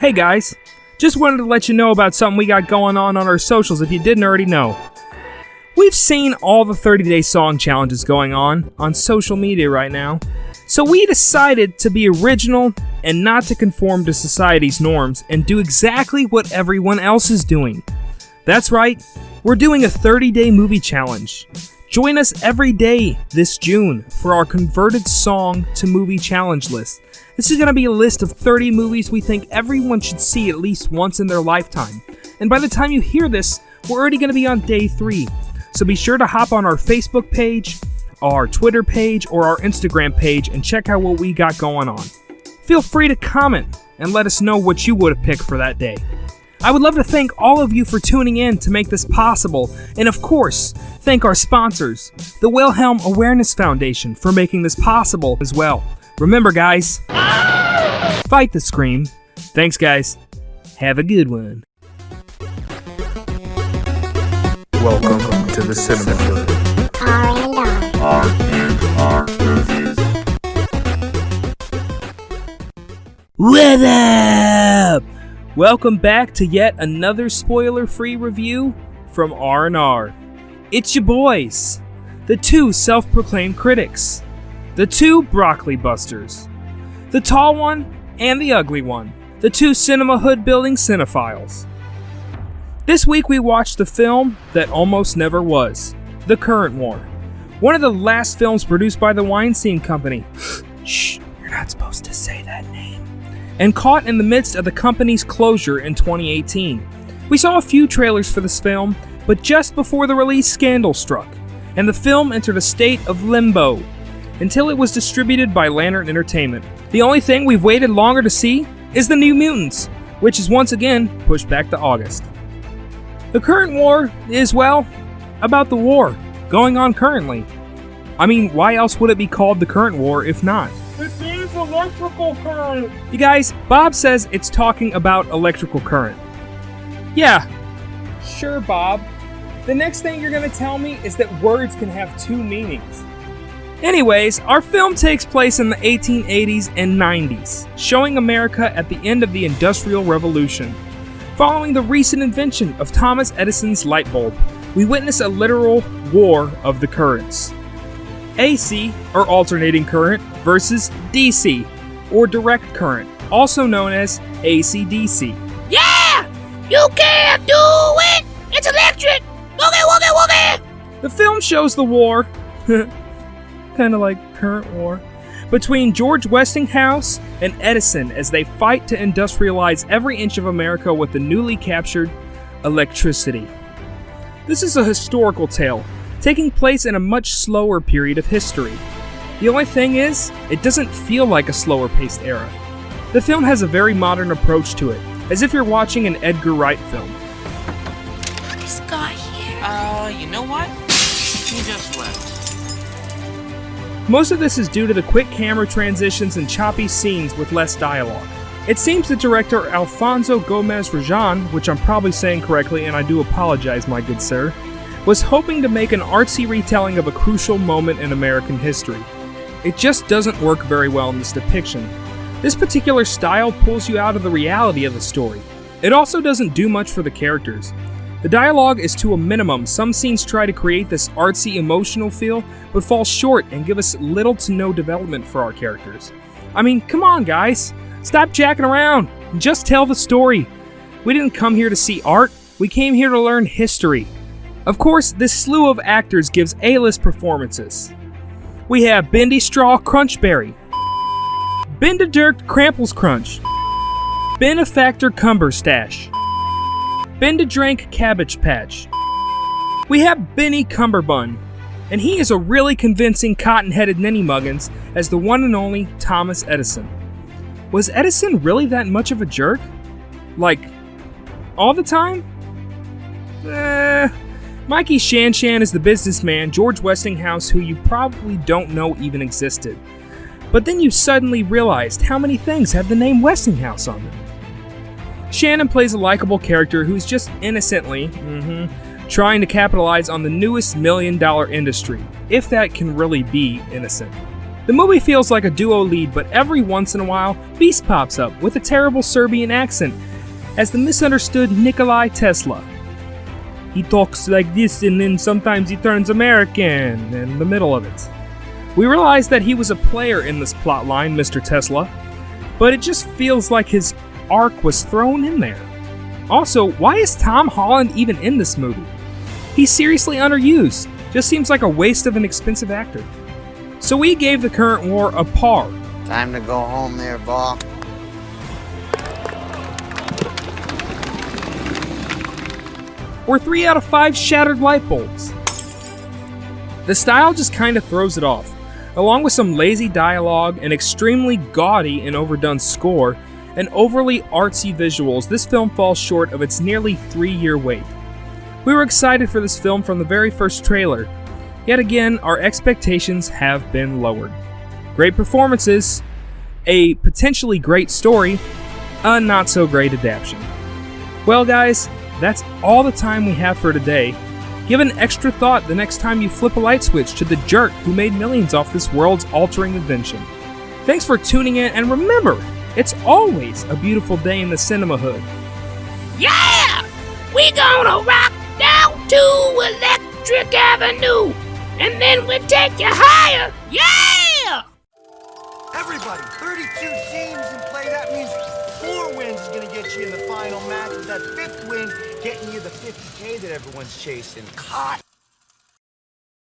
Hey guys, just wanted to let you know about something we got going on our socials if you didn't already know. We've seen all the 30-day song challenges going on social media right now, so we decided to be original and not to conform to society's norms and do exactly what everyone else is doing. That's right, we're doing a 30-day movie challenge. Join us every day this June for our converted song to movie challenge list. This is going to be a list of 30 movies we think everyone should see at least once in their lifetime. And by the time you hear this, we're already going to be on day 3. So be sure to hop on our Facebook page, our Twitter page, or our Instagram page and check out what we got going on. Feel free to comment and let us know what you would have picked for that day. I would love to thank all of you for tuning in to make this possible, and of course, thank our sponsors, the Wilhelm Awareness Foundation, for making this possible as well. Remember guys, fight the scream. Thanks guys, have a good one. Welcome to the Cinema Club. R&R movies. What up? Welcome back to yet another spoiler-free review from R&R. It's your boys, the two self-proclaimed critics, the two broccoli busters, the tall one and the ugly one, the two cinema hood-building cinephiles. This week we watched the film that almost never was, The Current War, one of the last films produced by the Weinstein Company. Shh, you're not supposed to say that name. And caught in the midst of the company's closure in 2018. We saw a few trailers for this film, but just before the release, scandal struck, and the film entered a state of limbo until it was distributed by Lantern Entertainment. The only thing we've waited longer to see is The New Mutants, which is once again pushed back to August. The Current War is, well, about the war going on currently. I mean, why else would it be called The Current War if not? Electrical current. You guys, Bob says it's talking about electrical current. Yeah, sure, Bob. The next thing you're gonna tell me is that words can have two meanings. Anyways, our film takes place in the 1880s and 90s, showing America at the end of the Industrial Revolution. Following the recent invention of Thomas Edison's light bulb, we witness a literal war of the currents. AC, or alternating current, versus DC, or direct current, also known as AC/DC. Yeah! You can do it! It's electric! Woogie, woogie, woogie! The film shows the war, kinda like current war, between George Westinghouse and Edison as they fight to industrialize every inch of America with the newly captured electricity. This is a historical tale, taking place in a much slower period of history. The only thing is, it doesn't feel like a slower-paced era. The film has a very modern approach to it, as if you're watching an Edgar Wright film. Is Scott here? You know what? He just left. Most of this is due to the quick camera transitions and choppy scenes with less dialogue. It seems the director Alfonso Gomez-Rejon, which I'm probably saying correctly and I do apologize, my good sir, was hoping to make an artsy retelling of a crucial moment in American history. It just doesn't work very well in this depiction. This particular style pulls you out of the reality of the story. It also doesn't do much for the characters. The dialogue is to a minimum. Some scenes try to create this artsy emotional feel, but fall short and give us little to no development for our characters. I mean, come on guys, stop jacking around and just tell the story. We didn't come here to see art, we came here to learn history. Of course, this slew of actors gives A-list performances. We have Bendy Straw Crunchberry, Benedict Krampus Crunch, Benefactor Cumberstash, Bendadrank Cabbage Patch. We have Benny Cumberbun, and he is a really convincing cotton-headed ninny-muggins as the one and only Thomas Edison. Was Edison really that much of a jerk? Like, all the time? Mikey Shanshan is the businessman, George Westinghouse, who you probably don't know even existed. But then you suddenly realized how many things have the name Westinghouse on them. Shannon plays a likable character who's just innocently, trying to capitalize on the newest $1 million industry, if that can really be innocent. The movie feels like a duo lead, but every once in a while, Beast pops up with a terrible Serbian accent as the misunderstood Nikolai Tesla. He talks like this and then sometimes he turns American in the middle of it. We realize that he was a player in this plotline, Mr. Tesla, but it just feels like his arc was thrown in there. Also, why is Tom Holland even in this movie? He's seriously underused. Just seems like a waste of an expensive actor. So we gave the current war a par. Time to go home there, Bob. Or 3 out of 5 shattered light bulbs. The style just kind of throws it off. Along with some lazy dialogue, an extremely gaudy and overdone score, and overly artsy visuals, this film falls short of its nearly 3-year wait. We were excited for this film from the very first trailer. Yet again, our expectations have been lowered. Great performances, a potentially great story, a not so great adaptation. Well guys, that's all the time we have for today. Give an extra thought the next time you flip a light switch to the jerk who made millions off this world's altering invention. Thanks for tuning in, and remember, it's always a beautiful day in the cinema hood. Yeah! We gonna rock down to Electric Avenue, and then we'll take you higher. Yeah! Everybody, 32 teams in play. That means 4 wins is gonna get you in the final match, with that 5th win getting you the 50K that everyone's chasing. Hot.